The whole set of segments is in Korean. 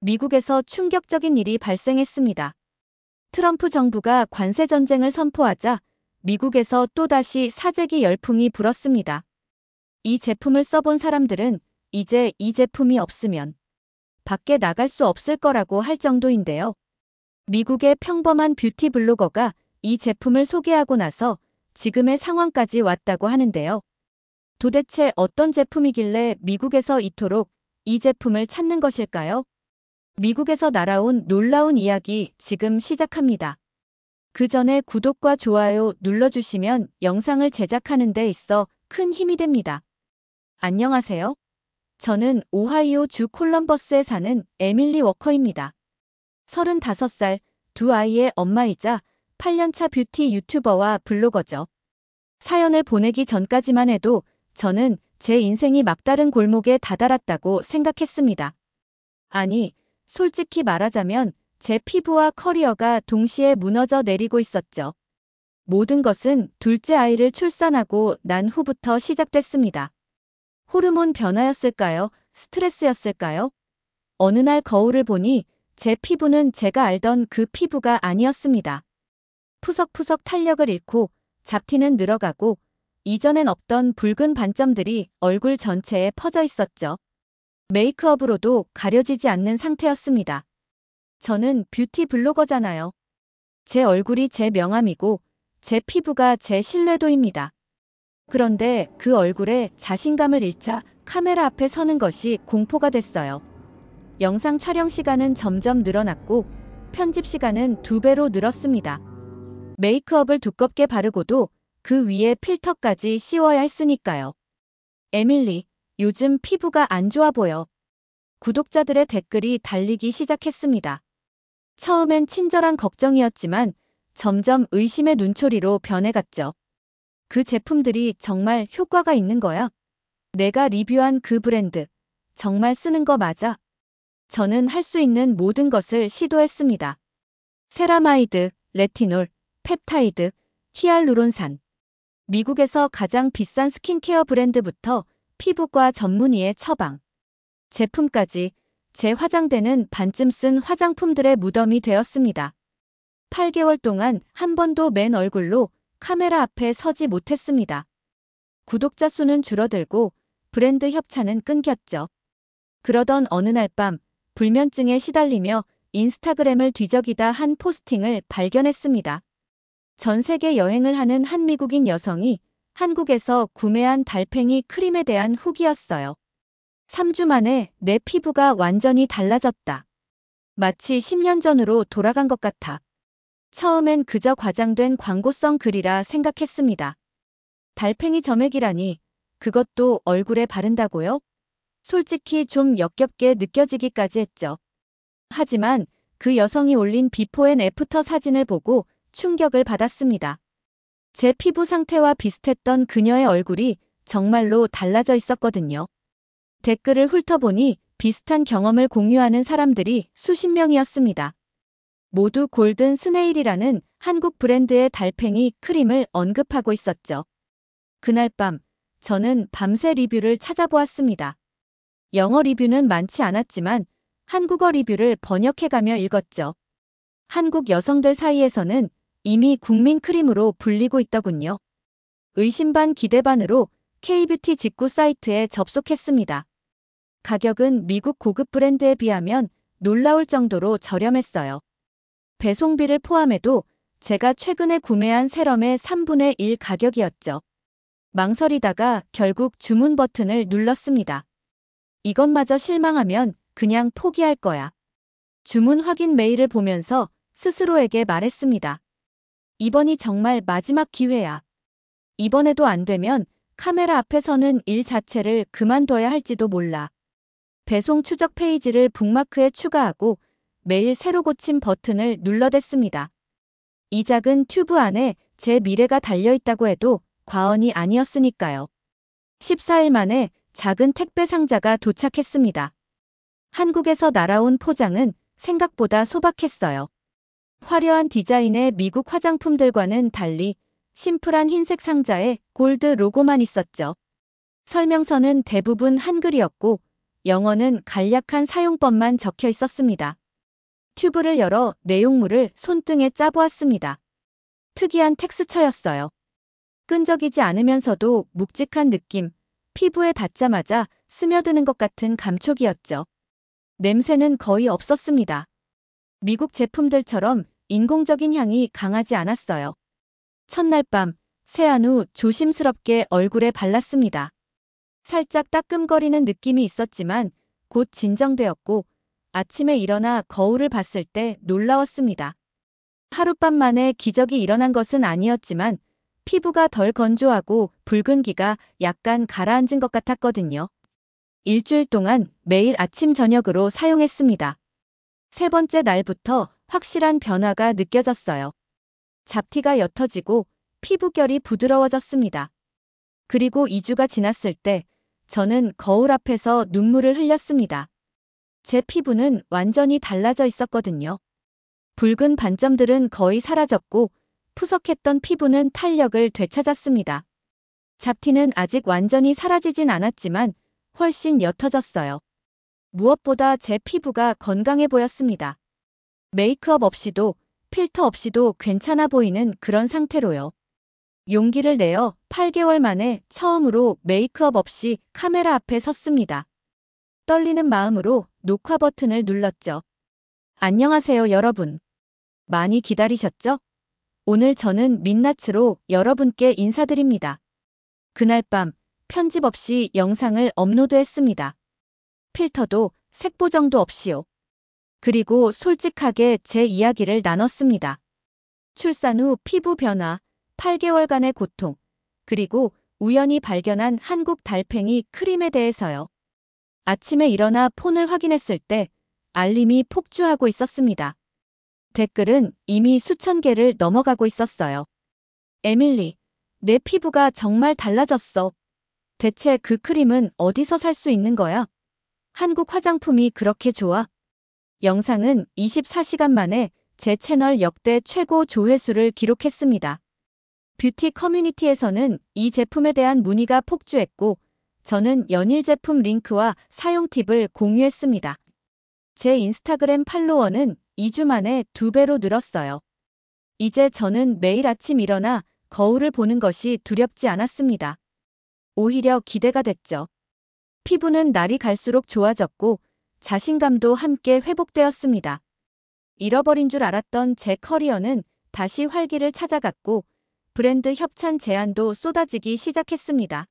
미국에서 충격적인 일이 발생했습니다. 트럼프 정부가 관세 전쟁을 선포하자 미국에서 또다시 사재기 열풍이 불었습니다. 이 제품을 써본 사람들은 이제 이 제품이 없으면 밖에 나갈 수 없을 거라고 할 정도인데요. 미국의 평범한 뷰티 블로거가 이 제품을 소개하고 나서 지금의 상황까지 왔다고 하는데요. 도대체 어떤 제품이길래 미국에서 이토록 이 제품을 찾는 것일까요? 미국에서 날아온 놀라운 이야기 지금 시작합니다. 그 전에 구독과 좋아요 눌러주시면 영상을 제작하는 데 있어 큰 힘이 됩니다. 안녕하세요. 저는 오하이오 주 콜럼버스에 사는 에밀리 워커입니다. 35살, 두 아이의 엄마이자 8년차 뷰티 유튜버와 블로거죠. 사연을 보내기 전까지만 해도 저는 제 인생이 막다른 골목에 다다랐다고 생각했습니다. 아니, 솔직히 말하자면 제 피부와 커리어가 동시에 무너져 내리고 있었죠. 모든 것은 둘째 아이를 출산하고 난 후부터 시작됐습니다. 호르몬 변화였을까요? 스트레스였을까요? 어느 날 거울을 보니 제 피부는 제가 알던 그 피부가 아니었습니다. 푸석푸석 탄력을 잃고 잡티는 늘어가고 이전엔 없던 붉은 반점들이 얼굴 전체에 퍼져 있었죠. 메이크업으로도 가려지지 않는 상태였습니다. 저는 뷰티 블로거잖아요. 제 얼굴이 제 명함이고 제 피부가 제 신뢰도입니다. 그런데 그 얼굴에 자신감을 잃자 카메라 앞에 서는 것이 공포가 됐어요. 영상 촬영 시간은 점점 늘어났고 편집 시간은 2배로 늘었습니다. 메이크업을 두껍게 바르고도 그 위에 필터까지 씌워야 했으니까요. 에밀리, 요즘 피부가 안 좋아 보여. 구독자들의 댓글이 달리기 시작했습니다. 처음엔 친절한 걱정이었지만 점점 의심의 눈초리로 변해갔죠. 그 제품들이 정말 효과가 있는 거야? 내가 리뷰한 그 브랜드, 정말 쓰는 거 맞아? 저는 할 수 있는 모든 것을 시도했습니다. 세라마이드, 레티놀, 펩타이드, 히알루론산. 미국에서 가장 비싼 스킨케어 브랜드부터 피부과 전문의의 처방. 제품까지 제 화장대는 반쯤 쓴 화장품들의 무덤이 되었습니다. 8개월 동안 한 번도 맨 얼굴로 카메라 앞에 서지 못했습니다. 구독자 수는 줄어들고 브랜드 협찬은 끊겼죠. 그러던 어느 날 밤 불면증에 시달리며 인스타그램을 뒤적이다 한 포스팅을 발견했습니다. 전 세계 여행을 하는 한 미국인 여성이 한국에서 구매한 달팽이 크림에 대한 후기였어요. 3주 만에 내 피부가 완전히 달라졌다. 마치 10년 전으로 돌아간 것 같아. 처음엔 그저 과장된 광고성 글이라 생각했습니다. 달팽이 점액이라니, 그것도 얼굴에 바른다고요? 솔직히 좀 역겹게 느껴지기까지 했죠. 하지만 그 여성이 올린 비포 앤 애프터 사진을 보고 충격을 받았습니다. 제 피부 상태와 비슷했던 그녀의 얼굴이 정말로 달라져 있었거든요. 댓글을 훑어보니 비슷한 경험을 공유하는 사람들이 수십 명이었습니다. 모두 골든 스네일이라는 한국 브랜드의 달팽이 크림을 언급하고 있었죠. 그날 밤, 저는 밤새 리뷰를 찾아보았습니다. 영어 리뷰는 많지 않았지만 한국어 리뷰를 번역해가며 읽었죠. 한국 여성들 사이에서는 이미 국민 크림으로 불리고 있더군요. 의심 반 기대 반으로 K뷰티 직구 사이트에 접속했습니다. 가격은 미국 고급 브랜드에 비하면 놀라울 정도로 저렴했어요. 배송비를 포함해도 제가 최근에 구매한 세럼의 3분의 1 가격이었죠. 망설이다가 결국 주문 버튼을 눌렀습니다. 이것마저 실망하면 그냥 포기할 거야. 주문 확인 메일을 보면서 스스로에게 말했습니다. 이번이 정말 마지막 기회야. 이번에도 안 되면 카메라 앞에 서는 일 자체를 그만둬야 할지도 몰라. 배송 추적 페이지를 북마크에 추가하고 매일 새로 고침 버튼을 눌러댔습니다. 이 작은 튜브 안에 제 미래가 달려있다고 해도 과언이 아니었으니까요. 14일 만에 작은 택배 상자가 도착했습니다. 한국에서 날아온 포장은 생각보다 소박했어요. 화려한 디자인의 미국 화장품들과는 달리 심플한 흰색 상자에 골드 로고만 있었죠. 설명서는 대부분 한글이었고 영어는 간략한 사용법만 적혀 있었습니다. 튜브를 열어 내용물을 손등에 짜보았습니다. 특이한 텍스처였어요. 끈적이지 않으면서도 묵직한 느낌, 피부에 닿자마자 스며드는 것 같은 감촉이었죠. 냄새는 거의 없었습니다. 미국 제품들처럼 인공적인 향이 강하지 않았어요. 첫날 밤, 세안 후 조심스럽게 얼굴에 발랐습니다. 살짝 따끔거리는 느낌이 있었지만 곧 진정되었고 아침에 일어나 거울을 봤을 때 놀라웠습니다. 하룻밤 만에 기적이 일어난 것은 아니었지만 피부가 덜 건조하고 붉은기가 약간 가라앉은 것 같았거든요. 일주일 동안 매일 아침 저녁으로 사용했습니다. 세 번째 날부터 확실한 변화가 느껴졌어요. 잡티가 옅어지고 피부결이 부드러워졌습니다. 그리고 2주가 지났을 때 저는 거울 앞에서 눈물을 흘렸습니다. 제 피부는 완전히 달라져 있었거든요. 붉은 반점들은 거의 사라졌고 푸석했던 피부는 탄력을 되찾았습니다. 잡티는 아직 완전히 사라지진 않았지만 훨씬 옅어졌어요. 무엇보다 제 피부가 건강해 보였습니다. 메이크업 없이도 필터 없이도 괜찮아 보이는 그런 상태로요. 용기를 내어 8개월 만에 처음으로 메이크업 없이 카메라 앞에 섰습니다. 떨리는 마음으로 녹화 버튼을 눌렀죠. 안녕하세요, 여러분. 많이 기다리셨죠? 오늘 저는 민낯으로 여러분께 인사드립니다. 그날 밤 편집 없이 영상을 업로드했습니다. 필터도 색 보정도 없이요. 그리고 솔직하게 제 이야기를 나눴습니다. 출산 후 피부 변화, 8개월간의 고통, 그리고 우연히 발견한 한국 달팽이 크림에 대해서요. 아침에 일어나 폰을 확인했을 때 알림이 폭주하고 있었습니다. 댓글은 이미 수천 개를 넘어가고 있었어요. 에밀리, 내 피부가 정말 달라졌어. 대체 그 크림은 어디서 살 수 있는 거야? 한국 화장품이 그렇게 좋아? 영상은 24시간 만에 제 채널 역대 최고 조회수를 기록했습니다. 뷰티 커뮤니티에서는 이 제품에 대한 문의가 폭주했고 저는 연일 제품 링크와 사용 팁을 공유했습니다. 제 인스타그램 팔로워는 2주 만에 2배로 늘었어요. 이제 저는 매일 아침 일어나 거울을 보는 것이 두렵지 않았습니다. 오히려 기대가 됐죠. 피부는 날이 갈수록 좋아졌고 자신감도 함께 회복되었습니다. 잃어버린 줄 알았던 제 커리어는 다시 활기를 찾아갔고 브랜드 협찬 제안도 쏟아지기 시작했습니다.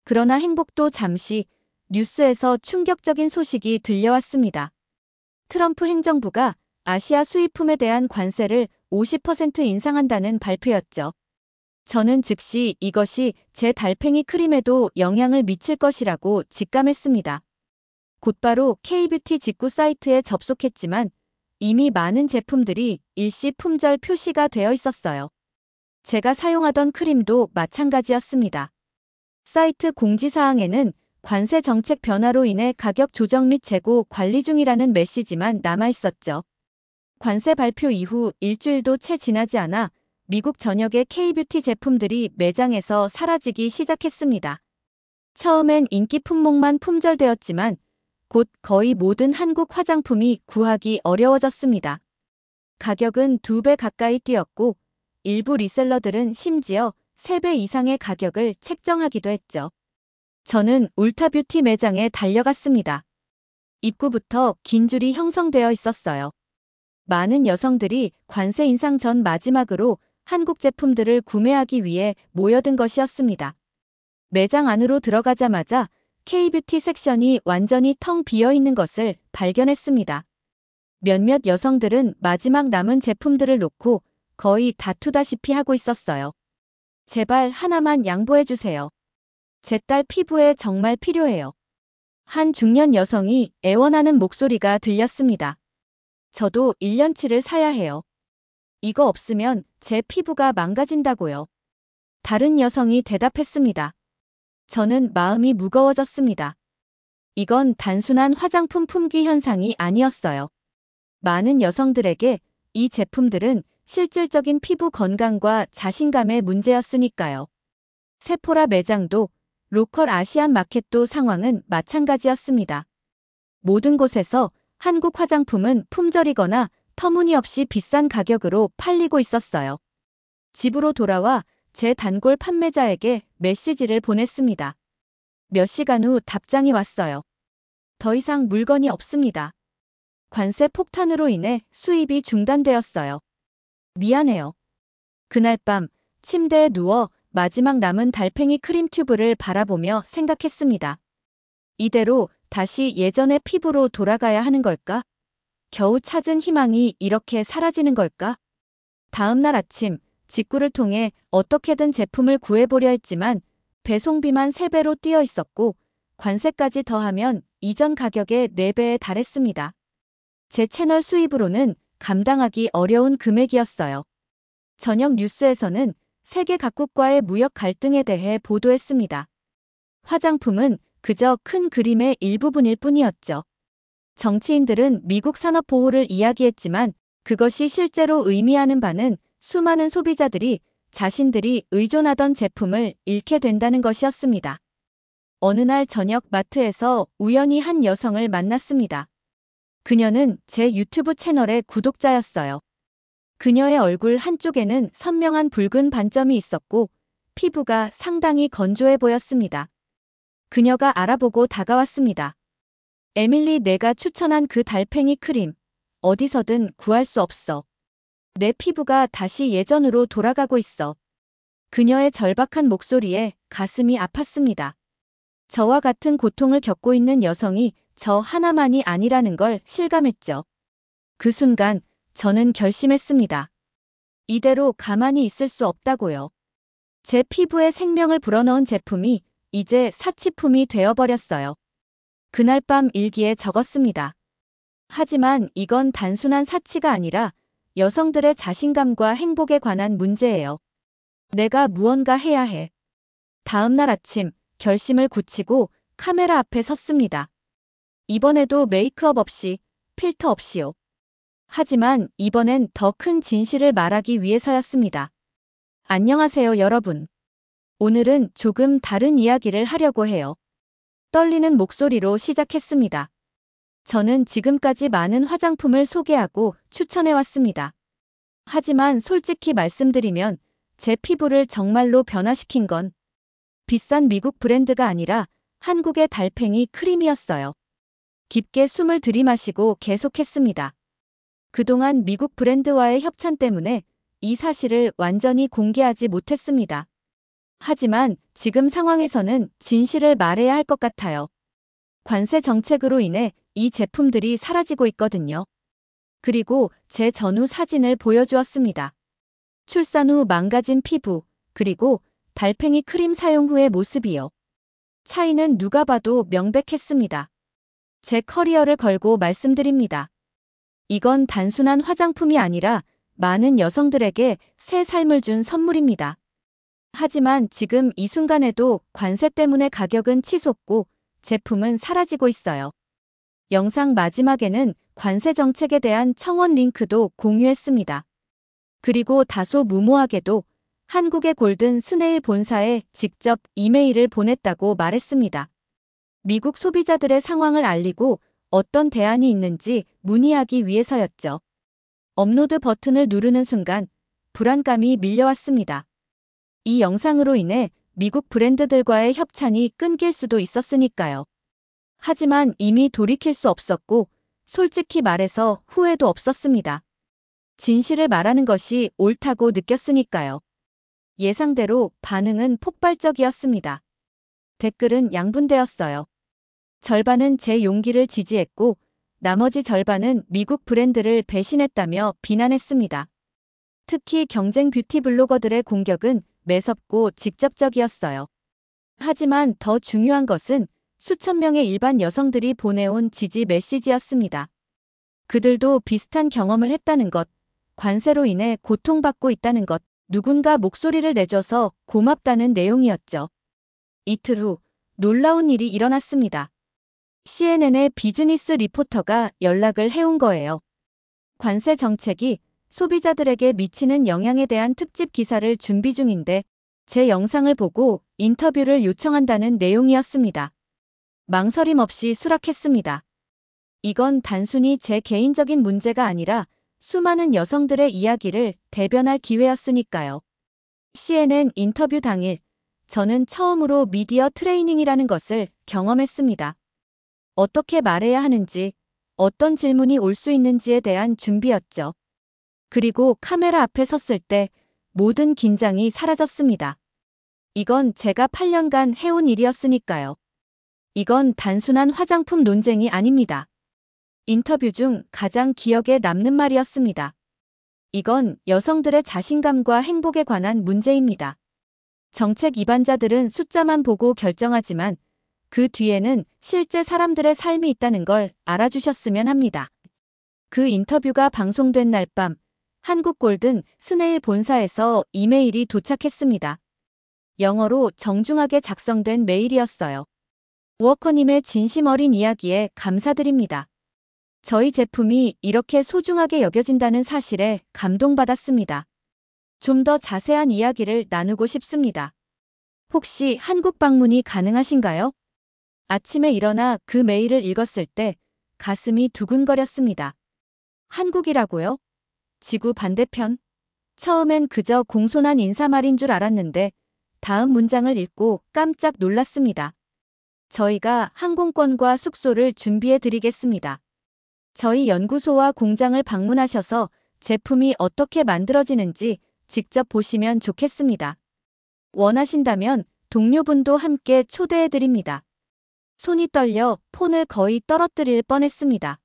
그러나 행복도 잠시 뉴스에서 충격적인 소식이 들려왔습니다. 트럼프 행정부가 아시아 수입품에 대한 관세를 50% 인상한다는 발표였죠. 저는 즉시 이것이 제 달팽이 크림에도 영향을 미칠 것이라고 직감했습니다. 곧바로 K뷰티 직구 사이트에 접속했지만 이미 많은 제품들이 일시 품절 표시가 되어 있었어요. 제가 사용하던 크림도 마찬가지였습니다. 사이트 공지사항에는 관세 정책 변화로 인해 가격 조정 및 재고 관리 중이라는 메시지만 남아있었죠. 관세 발표 이후 일주일도 채 지나지 않아 미국 전역의 K뷰티 제품들이 매장에서 사라지기 시작했습니다. 처음엔 인기 품목만 품절되었지만 곧 거의 모든 한국 화장품이 구하기 어려워졌습니다. 가격은 2배 가까이 뛰었고 일부 리셀러들은 심지어 3배 이상의 가격을 책정하기도 했죠. 저는 울타뷰티 매장에 달려갔습니다. 입구부터 긴 줄이 형성되어 있었어요. 많은 여성들이 관세 인상 전 마지막으로 한국 제품들을 구매하기 위해 모여든 것이었습니다. 매장 안으로 들어가자마자 K뷰티 섹션이 완전히 텅 비어 있는 것을 발견했습니다. 몇몇 여성들은 마지막 남은 제품들을 놓고 거의 다투다시피 하고 있었어요. 제발 하나만 양보해주세요. 제 딸 피부에 정말 필요해요. 한 중년 여성이 애원하는 목소리가 들렸습니다. 저도 1년치를 사야 해요. 이거 없으면 제 피부가 망가진다고요. 다른 여성이 대답했습니다. 저는 마음이 무거워졌습니다. 이건 단순한 화장품 품귀 현상이 아니었어요. 많은 여성들에게 이 제품들은 실질적인 피부 건강과 자신감의 문제였으니까요. 세포라 매장도 로컬 아시안 마켓도 상황은 마찬가지였습니다. 모든 곳에서 한국 화장품은 품절이거나 터무니없이 비싼 가격으로 팔리고 있었어요. 집으로 돌아와 제 단골 판매자에게 메시지를 보냈습니다. 몇 시간 후 답장이 왔어요. 더 이상 물건이 없습니다. 관세 폭탄으로 인해 수입이 중단되었어요. 미안해요. 그날 밤 침대에 누워 마지막 남은 달팽이 크림 튜브를 바라보며 생각했습니다. 이대로 다시 예전의 피부로 돌아가야 하는 걸까? 겨우 찾은 희망이 이렇게 사라지는 걸까? 다음 날 아침 직구를 통해 어떻게든 제품을 구해보려 했지만 배송비만 3배로 뛰어 있었고 관세까지 더하면 이전 가격의 4배에 달했습니다. 제 채널 수입으로는 감당하기 어려운 금액이었어요. 저녁 뉴스에서는 세계 각국과의 무역 갈등에 대해 보도했습니다. 화장품은 그저 큰 그림의 일부분일 뿐이었죠. 정치인들은 미국 산업 보호를 이야기했지만 그것이 실제로 의미하는 바는 수많은 소비자들이 자신들이 의존하던 제품을 잃게 된다는 것이었습니다. 어느 날 저녁 마트에서 우연히 한 여성을 만났습니다. 그녀는 제 유튜브 채널의 구독자였어요. 그녀의 얼굴 한쪽에는 선명한 붉은 반점이 있었고 피부가 상당히 건조해 보였습니다. 그녀가 알아보고 다가왔습니다. 에밀리, 내가 추천한 그 달팽이 크림 어디서든 구할 수 없어. 내 피부가 다시 예전으로 돌아가고 있어. 그녀의 절박한 목소리에 가슴이 아팠습니다. 저와 같은 고통을 겪고 있는 여성이 저 하나만이 아니라는 걸 실감했죠. 그 순간 저는 결심했습니다. 이대로 가만히 있을 수 없다고요. 제 피부에 생명을 불어넣은 제품이 이제 사치품이 되어버렸어요. 그날 밤 일기에 적었습니다. 하지만 이건 단순한 사치가 아니라 여성들의 자신감과 행복에 관한 문제예요. 내가 무언가 해야 해. 다음 날 아침 결심을 굳히고 카메라 앞에 섰습니다. 이번에도 메이크업 없이, 필터 없이요. 하지만 이번엔 더 큰 진실을 말하기 위해서였습니다. 안녕하세요, 여러분. 오늘은 조금 다른 이야기를 하려고 해요. 떨리는 목소리로 시작했습니다. 저는 지금까지 많은 화장품을 소개하고 추천해왔습니다. 하지만 솔직히 말씀드리면 제 피부를 정말로 변화시킨 건 비싼 미국 브랜드가 아니라 한국의 달팽이 크림이었어요. 깊게 숨을 들이마시고 계속했습니다. 그동안 미국 브랜드와의 협찬 때문에 이 사실을 완전히 공개하지 못했습니다. 하지만 지금 상황에서는 진실을 말해야 할 것 같아요. 관세 정책으로 인해 이 제품들이 사라지고 있거든요. 그리고 제 전후 사진을 보여주었습니다. 출산 후 망가진 피부, 그리고 달팽이 크림 사용 후의 모습이요. 차이는 누가 봐도 명백했습니다. 제 커리어를 걸고 말씀드립니다. 이건 단순한 화장품이 아니라 많은 여성들에게 새 삶을 준 선물입니다. 하지만 지금 이 순간에도 관세 때문에 가격은 치솟고 제품은 사라지고 있어요. 영상 마지막에는 관세 정책에 대한 청원 링크도 공유했습니다. 그리고 다소 무모하게도 한국의 골든 스네일 본사에 직접 이메일을 보냈다고 말했습니다. 미국 소비자들의 상황을 알리고 어떤 대안이 있는지 문의하기 위해서였죠. 업로드 버튼을 누르는 순간 불안감이 밀려왔습니다. 이 영상으로 인해 미국 브랜드들과의 협찬이 끊길 수도 있었으니까요. 하지만 이미 돌이킬 수 없었고 솔직히 말해서 후회도 없었습니다. 진실을 말하는 것이 옳다고 느꼈으니까요. 예상대로 반응은 폭발적이었습니다. 댓글은 양분되었어요. 절반은 제 용기를 지지했고 나머지 절반은 미국 브랜드를 배신했다며 비난했습니다. 특히 경쟁 뷰티 블로거들의 공격은 매섭고 직접적이었어요. 하지만 더 중요한 것은 수천 명의 일반 여성들이 보내온 지지 메시지였습니다. 그들도 비슷한 경험을 했다는 것, 관세로 인해 고통받고 있다는 것, 누군가 목소리를 내줘서 고맙다는 내용이었죠. 이틀 후 놀라운 일이 일어났습니다. CNN의 비즈니스 리포터가 연락을 해온 거예요. 관세 정책이 소비자들에게 미치는 영향에 대한 특집 기사를 준비 중인데 제 영상을 보고 인터뷰를 요청한다는 내용이었습니다. 망설임 없이 수락했습니다. 이건 단순히 제 개인적인 문제가 아니라 수많은 여성들의 이야기를 대변할 기회였으니까요. CNN 인터뷰 당일, 저는 처음으로 미디어 트레이닝이라는 것을 경험했습니다. 어떻게 말해야 하는지, 어떤 질문이 올 수 있는지에 대한 준비였죠. 그리고 카메라 앞에 섰을 때 모든 긴장이 사라졌습니다. 이건 제가 8년간 해온 일이었으니까요. 이건 단순한 화장품 논쟁이 아닙니다. 인터뷰 중 가장 기억에 남는 말이었습니다. 이건 여성들의 자신감과 행복에 관한 문제입니다. 정책 입안자들은 숫자만 보고 결정하지만 그 뒤에는 실제 사람들의 삶이 있다는 걸 알아주셨으면 합니다. 그 인터뷰가 방송된 날 밤, 한국 골든 스네일 본사에서 이메일이 도착했습니다. 영어로 정중하게 작성된 메일이었어요. 워커님의 진심 어린 이야기에 감사드립니다. 저희 제품이 이렇게 소중하게 여겨진다는 사실에 감동받았습니다. 좀 더 자세한 이야기를 나누고 싶습니다. 혹시 한국 방문이 가능하신가요? 아침에 일어나 그 메일을 읽었을 때 가슴이 두근거렸습니다. 한국이라고요? 지구 반대편? 처음엔 그저 공손한 인사말인 줄 알았는데 다음 문장을 읽고 깜짝 놀랐습니다. 저희가 항공권과 숙소를 준비해 드리겠습니다. 저희 연구소와 공장을 방문하셔서 제품이 어떻게 만들어지는지 직접 보시면 좋겠습니다. 원하신다면 동료분도 함께 초대해 드립니다. 손이 떨려 폰을 거의 떨어뜨릴 뻔했습니다.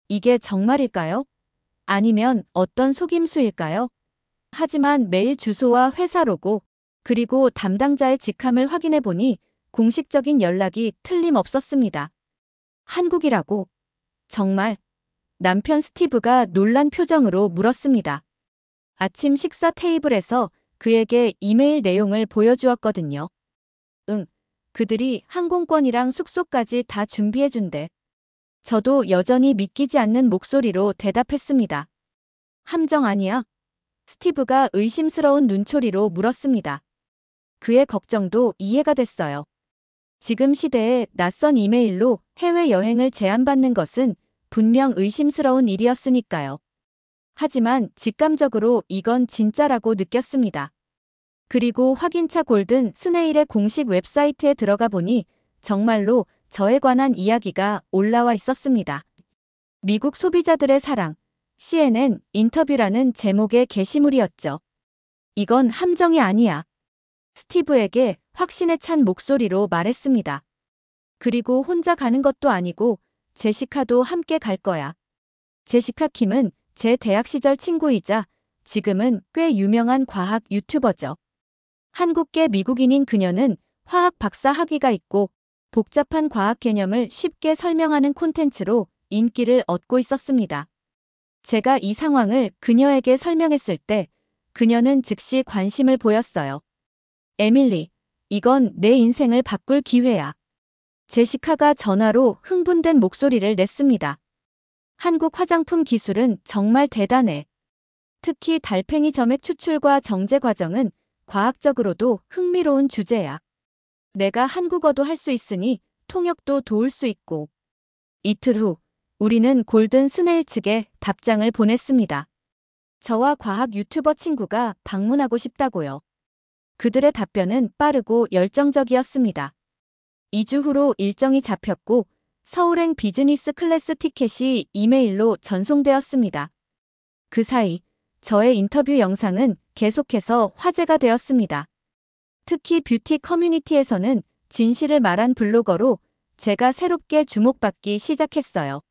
이게 정말일까요? 아니면 어떤 속임수일까요? 하지만 메일 주소와 회사 로고, 그리고 담당자의 직함을 확인해 보니 공식적인 연락이 틀림없었습니다. 한국이라고? 정말? 남편 스티브가 놀란 표정으로 물었습니다. 아침 식사 테이블에서 그에게 이메일 내용을 보여주었거든요. 응, 그들이 항공권이랑 숙소까지 다 준비해준대. 저도 여전히 믿기지 않는 목소리로 대답했습니다. 함정 아니야? 스티브가 의심스러운 눈초리로 물었습니다. 그의 걱정도 이해가 됐어요. 지금 시대에 낯선 이메일로 해외여행을 제안받는 것은 분명 의심스러운 일이었으니까요. 하지만 직감적으로 이건 진짜라고 느꼈습니다. 그리고 확인차 골든 스네일의 공식 웹사이트에 들어가 보니 정말로 저에 관한 이야기가 올라와 있었습니다. 미국 소비자들의 사랑, CNN 인터뷰라는 제목의 게시물이었죠. 이건 함정이 아니야. 스티브에게 확신에 찬 목소리로 말했습니다. 그리고 혼자 가는 것도 아니고 제시카도 함께 갈 거야. 제시카 킴은 제 대학 시절 친구이자 지금은 꽤 유명한 과학 유튜버죠. 한국계 미국인인 그녀는 화학 박사 학위가 있고 복잡한 과학 개념을 쉽게 설명하는 콘텐츠로 인기를 얻고 있었습니다. 제가 이 상황을 그녀에게 설명했을 때 그녀는 즉시 관심을 보였어요. 에밀리, 이건 내 인생을 바꿀 기회야. 제시카가 전화로 흥분된 목소리를 냈습니다. 한국 화장품 기술은 정말 대단해. 특히 달팽이 점액 추출과 정제 과정은 과학적으로도 흥미로운 주제야. 내가 한국어도 할 수 있으니 통역도 도울 수 있고. 이틀 후, 우리는 골든 스네일 측에 답장을 보냈습니다. 저와 과학 유튜버 친구가 방문하고 싶다고요. 그들의 답변은 빠르고 열정적이었습니다. 2주 후로 일정이 잡혔고 서울행 비즈니스 클래스 티켓이 이메일로 전송되었습니다. 그 사이 저의 인터뷰 영상은 계속해서 화제가 되었습니다. 특히 뷰티 커뮤니티에서는 진실을 말한 블로거로 제가 새롭게 주목받기 시작했어요.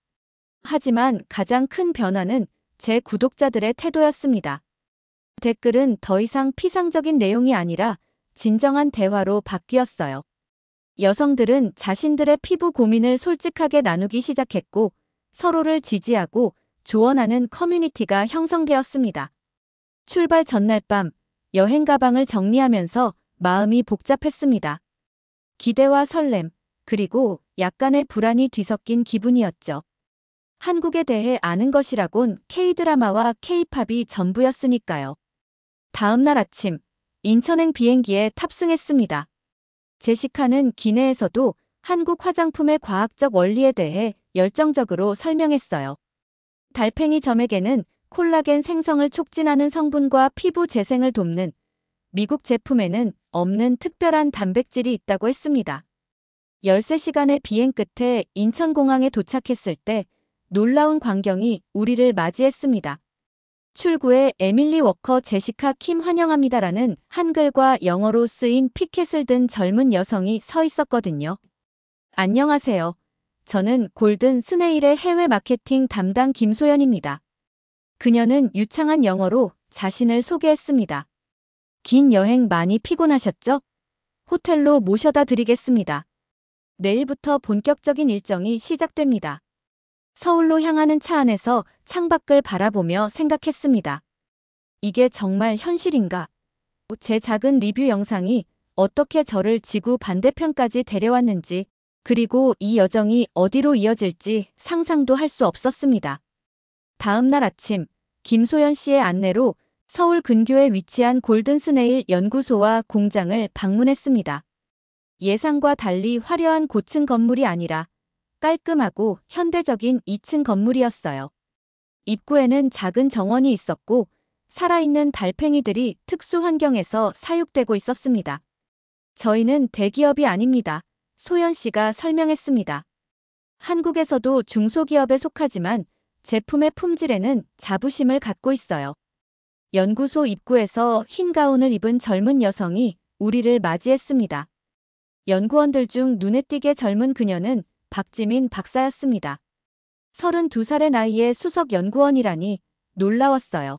하지만 가장 큰 변화는 제 구독자들의 태도였습니다. 댓글은 더 이상 피상적인 내용이 아니라 진정한 대화로 바뀌었어요. 여성들은 자신들의 피부 고민을 솔직하게 나누기 시작했고 서로를 지지하고 조언하는 커뮤니티가 형성되었습니다. 출발 전날 밤 여행 가방을 정리하면서 마음이 복잡했습니다. 기대와 설렘, 그리고 약간의 불안이 뒤섞인 기분이었죠. 한국에 대해 아는 것이라곤 K-드라마와 K-팝이 전부였으니까요. 다음 날 아침, 인천행 비행기에 탑승했습니다. 제시카는 기내에서도 한국 화장품의 과학적 원리에 대해 열정적으로 설명했어요. 달팽이 점액에는 콜라겐 생성을 촉진하는 성분과 피부 재생을 돕는 미국 제품에는 없는 특별한 단백질이 있다고 했습니다. 13시간의 비행 끝에 인천공항에 도착했을 때 놀라운 광경이 우리를 맞이했습니다. 출구에 에밀리 워커 제시카 킴 환영합니다라는 한글과 영어로 쓰인 피켓을 든 젊은 여성이 서 있었거든요. 안녕하세요. 저는 골든 스네일의 해외 마케팅 담당 김소연입니다. 그녀는 유창한 영어로 자신을 소개했습니다. 긴 여행 많이 피곤하셨죠? 호텔로 모셔다 드리겠습니다. 내일부터 본격적인 일정이 시작됩니다. 서울로 향하는 차 안에서 창밖을 바라보며 생각했습니다. 이게 정말 현실인가? 제 작은 리뷰 영상이 어떻게 저를 지구 반대편까지 데려왔는지, 그리고 이 여정이 어디로 이어질지 상상도 할 수 없었습니다. 다음 날 아침, 김소연 씨의 안내로 서울 근교에 위치한 골든스네일 연구소와 공장을 방문했습니다. 예상과 달리 화려한 고층 건물이 아니라 깔끔하고 현대적인 2층 건물이었어요. 입구에는 작은 정원이 있었고 살아있는 달팽이들이 특수 환경에서 사육되고 있었습니다. 저희는 대기업이 아닙니다. 소연 씨가 설명했습니다. 한국에서도 중소기업에 속하지만 제품의 품질에는 자부심을 갖고 있어요. 연구소 입구에서 흰 가운을 입은 젊은 여성이 우리를 맞이했습니다. 연구원들 중 눈에 띄게 젊은 그녀는 박지민 박사였습니다. 32살의 나이에 수석 연구원이라니 놀라웠어요.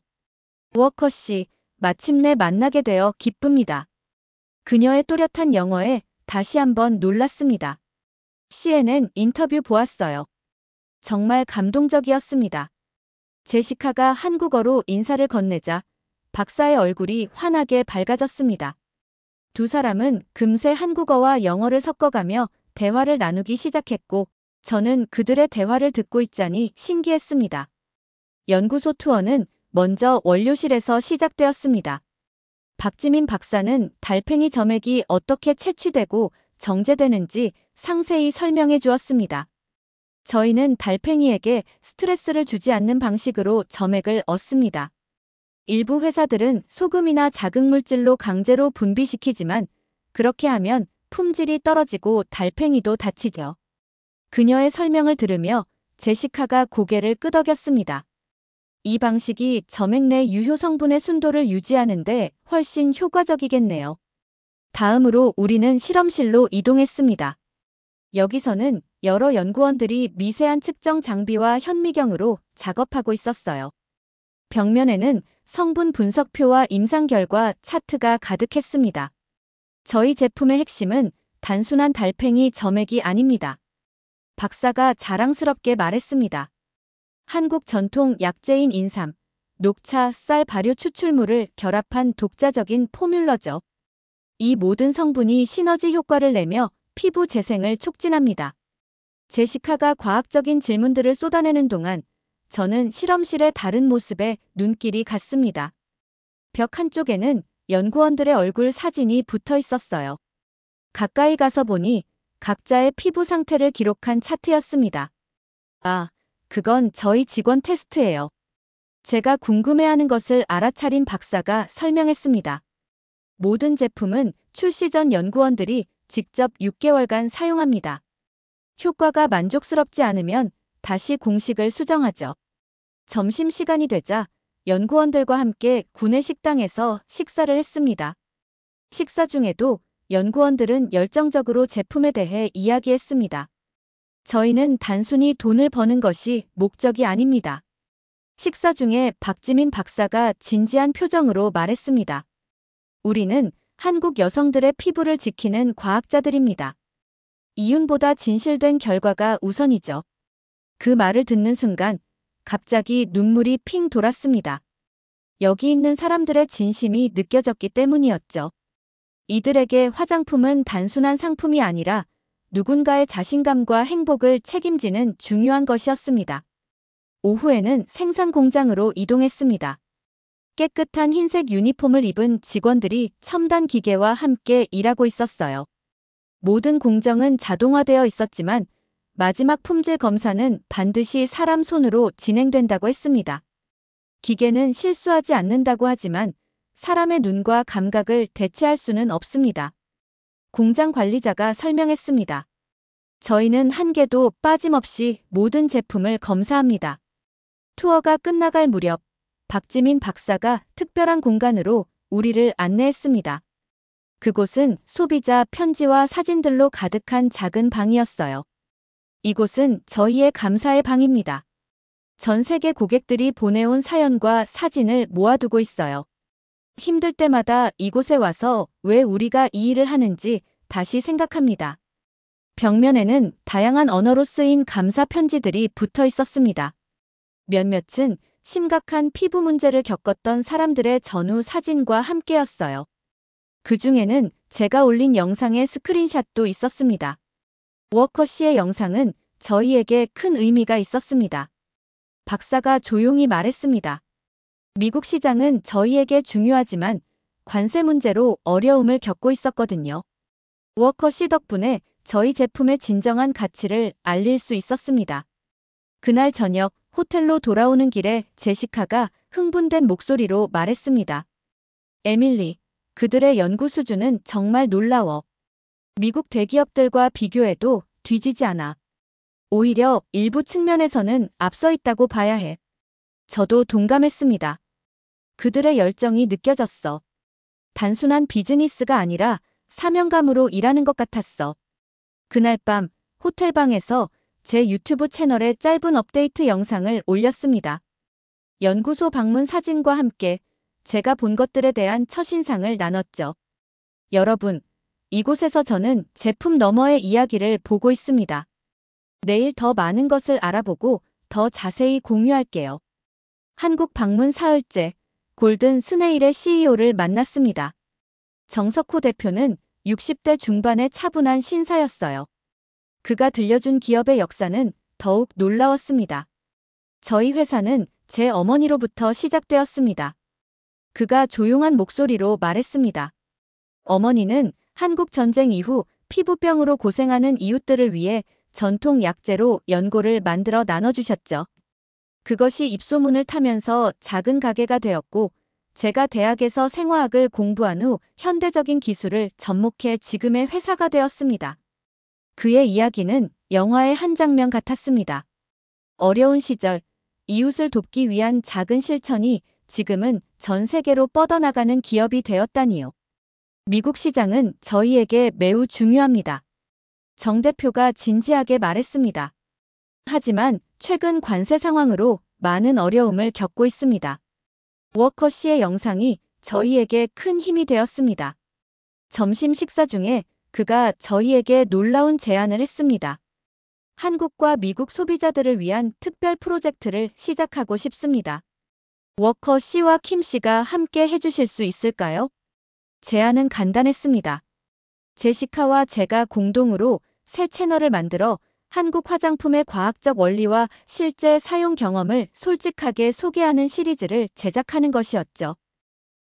워커 씨, 마침내 만나게 되어 기쁩니다. 그녀의 또렷한 영어에 다시 한번 놀랐습니다. CNN 인터뷰 보았어요. 정말 감동적이었습니다. 제시카가 한국어로 인사를 건네자 박사의 얼굴이 환하게 밝아졌습니다. 두 사람은 금세 한국어와 영어를 섞어가며 대화를 나누기 시작했고 저는 그들의 대화를 듣고 있자니 신기했습니다. 연구소 투어는 먼저 원료실에서 시작되었습니다. 박지민 박사는 달팽이 점액이 어떻게 채취되고 정제되는지 상세히 설명해 주었습니다. 저희는 달팽이에게 스트레스를 주지 않는 방식으로 점액을 얻습니다. 일부 회사들은 소금이나 자극물질로 강제로 분비시키지만 그렇게 하면 품질이 떨어지고 달팽이도 다치죠. 그녀의 설명을 들으며 제시카가 고개를 끄덕였습니다. 이 방식이 점액 내 유효 성분의 순도를 유지하는 데 훨씬 효과적이겠네요. 다음으로 우리는 실험실로 이동했습니다. 여기서는 여러 연구원들이 미세한 측정 장비와 현미경으로 작업하고 있었어요. 벽면에는 성분 분석표와 임상 결과 차트가 가득했습니다. 저희 제품의 핵심은 단순한 달팽이 점액이 아닙니다. 박사가 자랑스럽게 말했습니다. 한국 전통 약재인 인삼, 녹차, 쌀 발효 추출물을 결합한 독자적인 포뮬러죠. 이 모든 성분이 시너지 효과를 내며 피부 재생을 촉진합니다. 제시카가 과학적인 질문들을 쏟아내는 동안 저는 실험실의 다른 모습에 눈길이 갔습니다. 벽 한쪽에는 연구원들의 얼굴 사진이 붙어 있었어요. 가까이 가서 보니 각자의 피부 상태를 기록한 차트였습니다. 아, 그건 저희 직원 테스트예요. 제가 궁금해하는 것을 알아차린 박사가 설명했습니다. 모든 제품은 출시 전 연구원들이 직접 6개월간 사용합니다. 효과가 만족스럽지 않으면 다시 공식을 수정하죠. 점심시간이 되자 연구원들과 함께 구내 식당에서 식사를 했습니다. 식사 중에도 연구원들은 열정적으로 제품에 대해 이야기했습니다. 저희는 단순히 돈을 버는 것이 목적이 아닙니다. 식사 중에 박지민 박사가 진지한 표정으로 말했습니다. 우리는 한국 여성들의 피부를 지키는 과학자들입니다. 이윤보다 진실된 결과가 우선이죠. 그 말을 듣는 순간 갑자기 눈물이 핑 돌았습니다. 여기 있는 사람들의 진심이 느껴졌기 때문이었죠. 이들에게 화장품은 단순한 상품이 아니라 누군가의 자신감과 행복을 책임지는 중요한 것이었습니다. 오후에는 생산 공장으로 이동했습니다. 깨끗한 흰색 유니폼을 입은 직원들이 첨단 기계와 함께 일하고 있었어요. 모든 공정은 자동화되어 있었지만 마지막 품질 검사는 반드시 사람 손으로 진행된다고 했습니다. 기계는 실수하지 않는다고 하지만 사람의 눈과 감각을 대체할 수는 없습니다. 공장 관리자가 설명했습니다. 저희는 한 개도 빠짐없이 모든 제품을 검사합니다. 투어가 끝나갈 무렵 박지민 박사가 특별한 공간으로 우리를 안내했습니다. 그곳은 소비자 편지와 사진들로 가득한 작은 방이었어요. 이곳은 저희의 감사의 방입니다. 전 세계 고객들이 보내온 사연과 사진을 모아두고 있어요. 힘들 때마다 이곳에 와서 왜 우리가 이 일을 하는지 다시 생각합니다. 벽면에는 다양한 언어로 쓰인 감사 편지들이 붙어 있었습니다. 몇몇은 심각한 피부 문제를 겪었던 사람들의 전후 사진과 함께였어요. 그 중에는 제가 올린 영상의 스크린샷도 있었습니다. 워커 씨의 영상은 저희에게 큰 의미가 있었습니다. 박사가 조용히 말했습니다. 미국 시장은 저희에게 중요하지만 관세 문제로 어려움을 겪고 있었거든요. 워커 씨 덕분에 저희 제품의 진정한 가치를 알릴 수 있었습니다. 그날 저녁 호텔로 돌아오는 길에 제시카가 흥분된 목소리로 말했습니다. 에밀리, 그들의 연구 수준은 정말 놀라워. 미국 대기업들과 비교해도 뒤지지 않아. 오히려 일부 측면에서는 앞서 있다고 봐야 해. 저도 동감했습니다. 그들의 열정이 느껴졌어. 단순한 비즈니스가 아니라 사명감으로 일하는 것 같았어. 그날 밤 호텔방에서 제 유튜브 채널에 짧은 업데이트 영상을 올렸습니다. 연구소 방문 사진과 함께 제가 본 것들에 대한 첫인상을 나눴죠. 여러분, 이곳에서 저는 제품 너머의 이야기를 보고 있습니다. 내일 더 많은 것을 알아보고 더 자세히 공유할게요. 한국 방문 사흘째, 골든 스네일의 CEO를 만났습니다. 정석호 대표는 60대 중반의 차분한 신사였어요. 그가 들려준 기업의 역사는 더욱 놀라웠습니다. 저희 회사는 제 어머니로부터 시작되었습니다. 그가 조용한 목소리로 말했습니다. 어머니는 한국 전쟁 이후 피부병으로 고생하는 이웃들을 위해 전통 약재로 연고를 만들어 나눠주셨죠. 그것이 입소문을 타면서 작은 가게가 되었고, 제가 대학에서 생화학을 공부한 후 현대적인 기술을 접목해 지금의 회사가 되었습니다. 그의 이야기는 영화의 한 장면 같았습니다. 어려운 시절, 이웃을 돕기 위한 작은 실천이 지금은 전 세계로 뻗어나가는 기업이 되었다니요. 미국 시장은 저희에게 매우 중요합니다. 정 대표가 진지하게 말했습니다. 하지만 최근 관세 상황으로 많은 어려움을 겪고 있습니다. 워커 씨의 영상이 저희에게 큰 힘이 되었습니다. 점심 식사 중에 그가 저희에게 놀라운 제안을 했습니다. 한국과 미국 소비자들을 위한 특별 프로젝트를 시작하고 싶습니다. 워커 씨와 킴 씨가 함께 해주실 수 있을까요? 제안은 간단했습니다. 제시카와 제가 공동으로 새 채널을 만들어 한국 화장품의 과학적 원리와 실제 사용 경험을 솔직하게 소개하는 시리즈를 제작하는 것이었죠.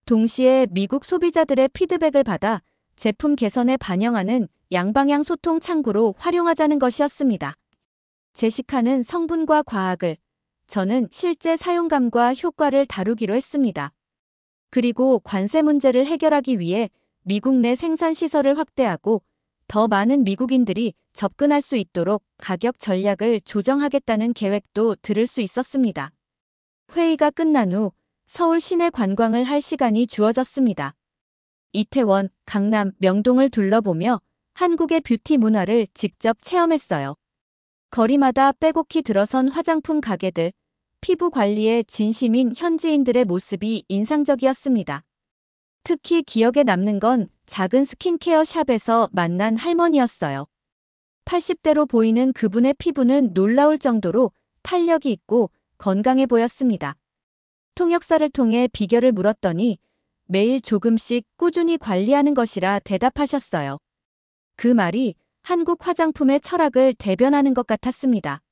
동시에 미국 소비자들의 피드백을 받아 제품 개선에 반영하는 양방향 소통 창구로 활용하자는 것이었습니다. 제시카는 성분과 과학을, 저는 실제 사용감과 효과를 다루기로 했습니다. 그리고 관세 문제를 해결하기 위해 미국 내 생산 시설을 확대하고 더 많은 미국인들이 접근할 수 있도록 가격 전략을 조정하겠다는 계획도 들을 수 있었습니다. 회의가 끝난 후 서울 시내 관광을 할 시간이 주어졌습니다. 이태원, 강남, 명동을 둘러보며 한국의 뷰티 문화를 직접 체험했어요. 거리마다 빼곡히 들어선 화장품 가게들, 피부 관리에 진심인 현지인들의 모습이 인상적이었습니다. 특히 기억에 남는 건 작은 스킨케어 샵에서 만난 할머니였어요. 80대로 보이는 그분의 피부는 놀라울 정도로 탄력이 있고 건강해 보였습니다. 통역사를 통해 비결을 물었더니 매일 조금씩 꾸준히 관리하는 것이라 대답하셨어요. 그 말이 한국 화장품의 철학을 대변하는 것 같았습니다.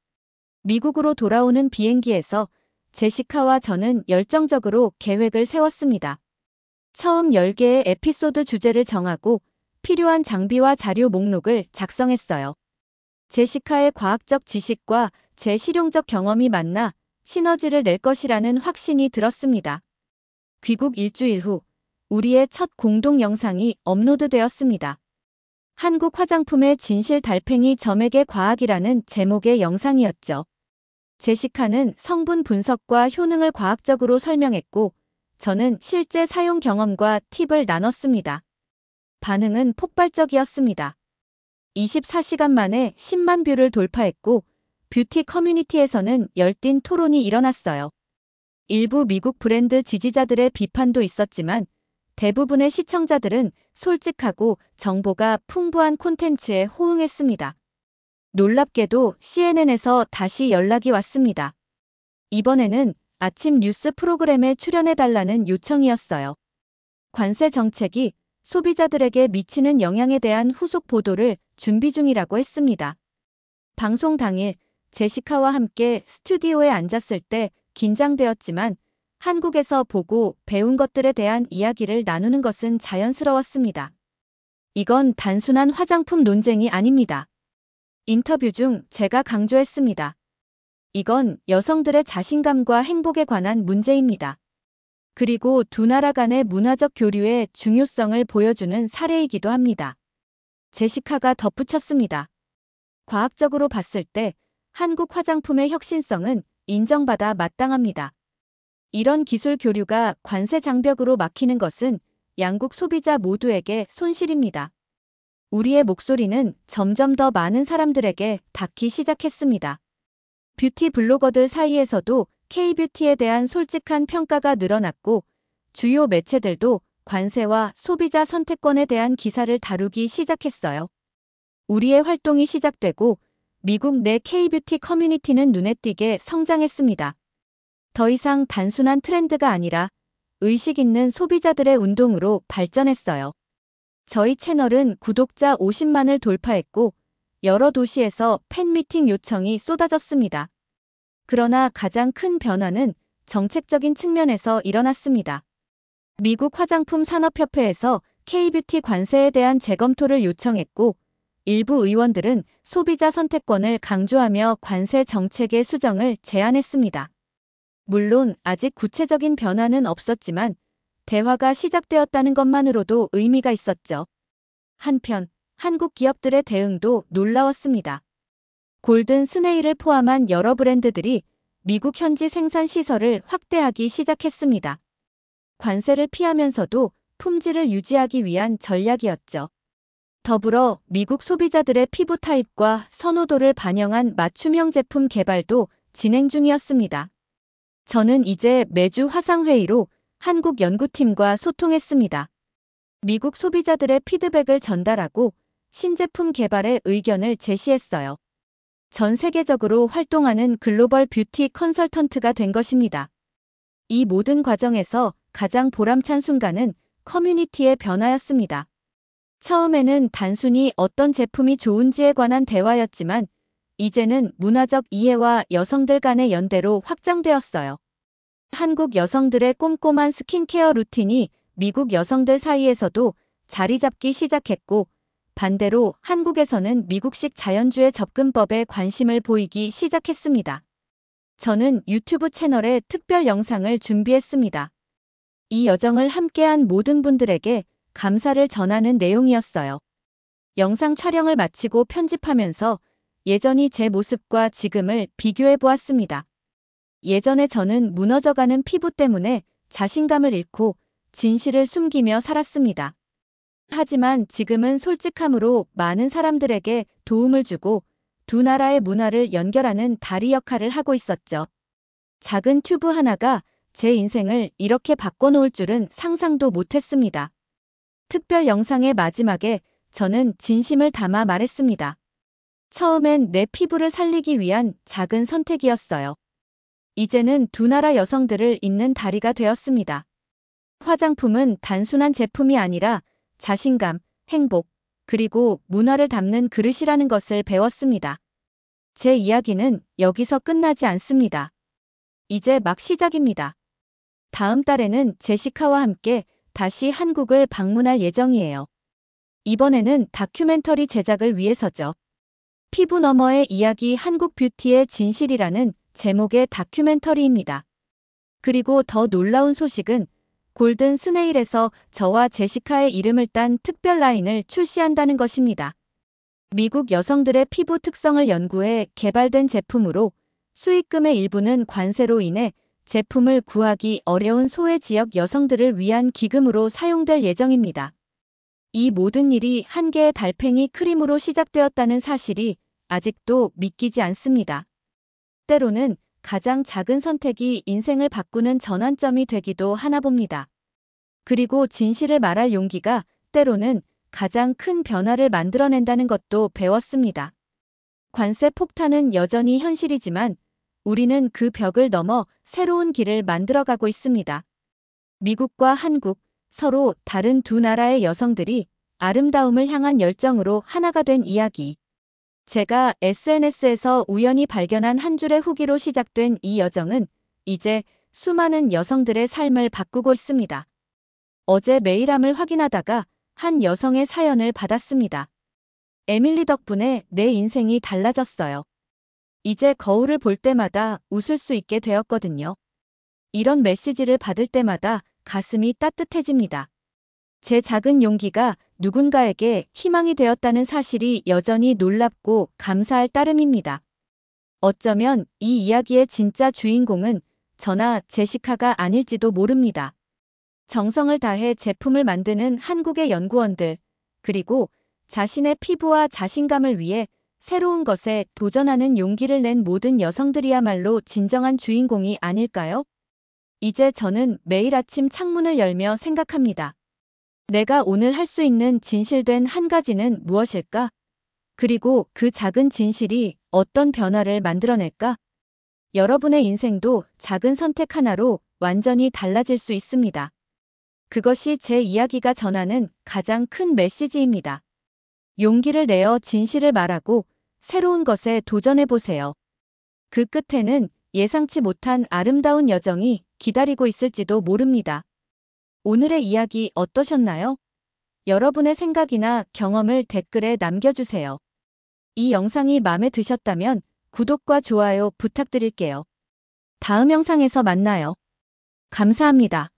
미국으로 돌아오는 비행기에서 제시카와 저는 열정적으로 계획을 세웠습니다. 처음 10개의 에피소드 주제를 정하고 필요한 장비와 자료 목록을 작성했어요. 제시카의 과학적 지식과 제 실용적 경험이 만나 시너지를 낼 것이라는 확신이 들었습니다. 귀국 일주일 후 우리의 첫 공동 영상이 업로드되었습니다. 한국 화장품의 진실 달팽이 점액의 과학이라는 제목의 영상이었죠. 제시카는 성분 분석과 효능을 과학적으로 설명했고, 저는 실제 사용 경험과 팁을 나눴습니다. 반응은 폭발적이었습니다. 24시간 만에 10만 뷰를 돌파했고, 뷰티 커뮤니티에서는 열띤 토론이 일어났어요. 일부 미국 브랜드 지지자들의 비판도 있었지만, 대부분의 시청자들은 솔직하고 정보가 풍부한 콘텐츠에 호응했습니다. 놀랍게도 CNN에서 다시 연락이 왔습니다. 이번에는 아침 뉴스 프로그램에 출연해달라는 요청이었어요. 관세 정책이 소비자들에게 미치는 영향에 대한 후속 보도를 준비 중이라고 했습니다. 방송 당일 제시카와 함께 스튜디오에 앉았을 때 긴장되었지만 한국에서 보고 배운 것들에 대한 이야기를 나누는 것은 자연스러웠습니다. 이건 단순한 화장품 논쟁이 아닙니다. 인터뷰 중 제가 강조했습니다. 이건 여성들의 자신감과 행복에 관한 문제입니다. 그리고 두 나라 간의 문화적 교류의 중요성을 보여주는 사례이기도 합니다. 제시카가 덧붙였습니다. 과학적으로 봤을 때 한국 화장품의 혁신성은 인정받아 마땅합니다. 이런 기술 교류가 관세 장벽으로 막히는 것은 양국 소비자 모두에게 손실입니다. 우리의 목소리는 점점 더 많은 사람들에게 닿기 시작했습니다. 뷰티 블로거들 사이에서도 K-뷰티에 대한 솔직한 평가가 늘어났고, 주요 매체들도 관세와 소비자 선택권에 대한 기사를 다루기 시작했어요. 우리의 활동이 시작되고 미국 내 K-뷰티 커뮤니티는 눈에 띄게 성장했습니다. 더 이상 단순한 트렌드가 아니라 의식 있는 소비자들의 운동으로 발전했어요. 저희 채널은 구독자 50만을 돌파했고 여러 도시에서 팬미팅 요청이 쏟아졌습니다. 그러나 가장 큰 변화는 정책적인 측면에서 일어났습니다. 미국 화장품 산업협회에서 K-뷰티 관세에 대한 재검토를 요청했고, 일부 의원들은 소비자 선택권을 강조하며 관세 정책의 수정을 제안했습니다. 물론 아직 구체적인 변화는 없었지만 대화가 시작되었다는 것만으로도 의미가 있었죠. 한편 한국 기업들의 대응도 놀라웠습니다. 골든 스네일을 포함한 여러 브랜드들이 미국 현지 생산 시설을 확대하기 시작했습니다. 관세를 피하면서도 품질을 유지하기 위한 전략이었죠. 더불어 미국 소비자들의 피부 타입과 선호도를 반영한 맞춤형 제품 개발도 진행 중이었습니다. 저는 이제 매주 화상회의로 한국 연구팀과 소통했습니다. 미국 소비자들의 피드백을 전달하고 신제품 개발의 의견을 제시했어요. 전 세계적으로 활동하는 글로벌 뷰티 컨설턴트가 된 것입니다. 이 모든 과정에서 가장 보람찬 순간은 커뮤니티의 변화였습니다. 처음에는 단순히 어떤 제품이 좋은지에 관한 대화였지만 이제는 문화적 이해와 여성들 간의 연대로 확장되었어요. 한국 여성들의 꼼꼼한 스킨케어 루틴이 미국 여성들 사이에서도 자리 잡기 시작했고, 반대로 한국에서는 미국식 자연주의 접근법에 관심을 보이기 시작했습니다. 저는 유튜브 채널에 특별 영상을 준비했습니다. 이 여정을 함께한 모든 분들에게 감사를 전하는 내용이었어요. 영상 촬영을 마치고 편집하면서 예전이 제 모습과 지금을 비교해 보았습니다. 예전에 저는 무너져가는 피부 때문에 자신감을 잃고 진실을 숨기며 살았습니다. 하지만 지금은 솔직함으로 많은 사람들에게 도움을 주고 두 나라의 문화를 연결하는 다리 역할을 하고 있었죠. 작은 튜브 하나가 제 인생을 이렇게 바꿔놓을 줄은 상상도 못했습니다. 특별 영상의 마지막에 저는 진심을 담아 말했습니다. 처음엔 내 피부를 살리기 위한 작은 선택이었어요. 이제는 두 나라 여성들을 잇는 다리가 되었습니다. 화장품은 단순한 제품이 아니라 자신감, 행복, 그리고 문화를 담는 그릇이라는 것을 배웠습니다. 제 이야기는 여기서 끝나지 않습니다. 이제 막 시작입니다. 다음 달에는 제시카와 함께 다시 한국을 방문할 예정이에요. 이번에는 다큐멘터리 제작을 위해서죠. 피부 너머의 이야기 한국 뷰티의 진실이라는 제목의 다큐멘터리입니다. 그리고 더 놀라운 소식은 골든 스네일에서 저와 제시카의 이름을 딴 특별 라인을 출시한다는 것입니다. 미국 여성들의 피부 특성을 연구해 개발된 제품으로 수익금의 일부는 관세로 인해 제품을 구하기 어려운 소외 지역 여성들을 위한 기금으로 사용될 예정입니다. 이 모든 일이 한 개의 달팽이 크림으로 시작되었다는 사실이 아직도 믿기지 않습니다. 때로는 가장 작은 선택이 인생을 바꾸는 전환점이 되기도 하나 봅니다. 그리고 진실을 말할 용기가 때로는 가장 큰 변화를 만들어낸다는 것도 배웠습니다. 관세 폭탄은 여전히 현실이지만 우리는 그 벽을 넘어 새로운 길을 만들어가고 있습니다. 미국과 한국, 서로 다른 두 나라의 여성들이 아름다움을 향한 열정으로 하나가 된 이야기. 제가 SNS에서 우연히 발견한 한 줄의 후기로 시작된 이 여정은 이제 수많은 여성들의 삶을 바꾸고 있습니다. 어제 메일함을 확인하다가 한 여성의 사연을 받았습니다. 에밀리 덕분에 내 인생이 달라졌어요. 이제 거울을 볼 때마다 웃을 수 있게 되었거든요. 이런 메시지를 받을 때마다 가슴이 따뜻해집니다. 제 작은 용기가 누군가에게 희망이 되었다는 사실이 여전히 놀랍고 감사할 따름입니다. 어쩌면 이 이야기의 진짜 주인공은 저나 제시카가 아닐지도 모릅니다. 정성을 다해 제품을 만드는 한국의 연구원들, 그리고 자신의 피부와 자신감을 위해 새로운 것에 도전하는 용기를 낸 모든 여성들이야말로 진정한 주인공이 아닐까요? 이제 저는 매일 아침 창문을 열며 생각합니다. 내가 오늘 할 수 있는 진실된 한 가지는 무엇일까? 그리고 그 작은 진실이 어떤 변화를 만들어낼까? 여러분의 인생도 작은 선택 하나로 완전히 달라질 수 있습니다. 그것이 제 이야기가 전하는 가장 큰 메시지입니다. 용기를 내어 진실을 말하고 새로운 것에 도전해보세요. 그 끝에는 예상치 못한 아름다운 여정이 기다리고 있을지도 모릅니다. 오늘의 이야기 어떠셨나요? 여러분의 생각이나 경험을 댓글에 남겨주세요. 이 영상이 마음에 드셨다면 구독과 좋아요 부탁드릴게요. 다음 영상에서 만나요. 감사합니다.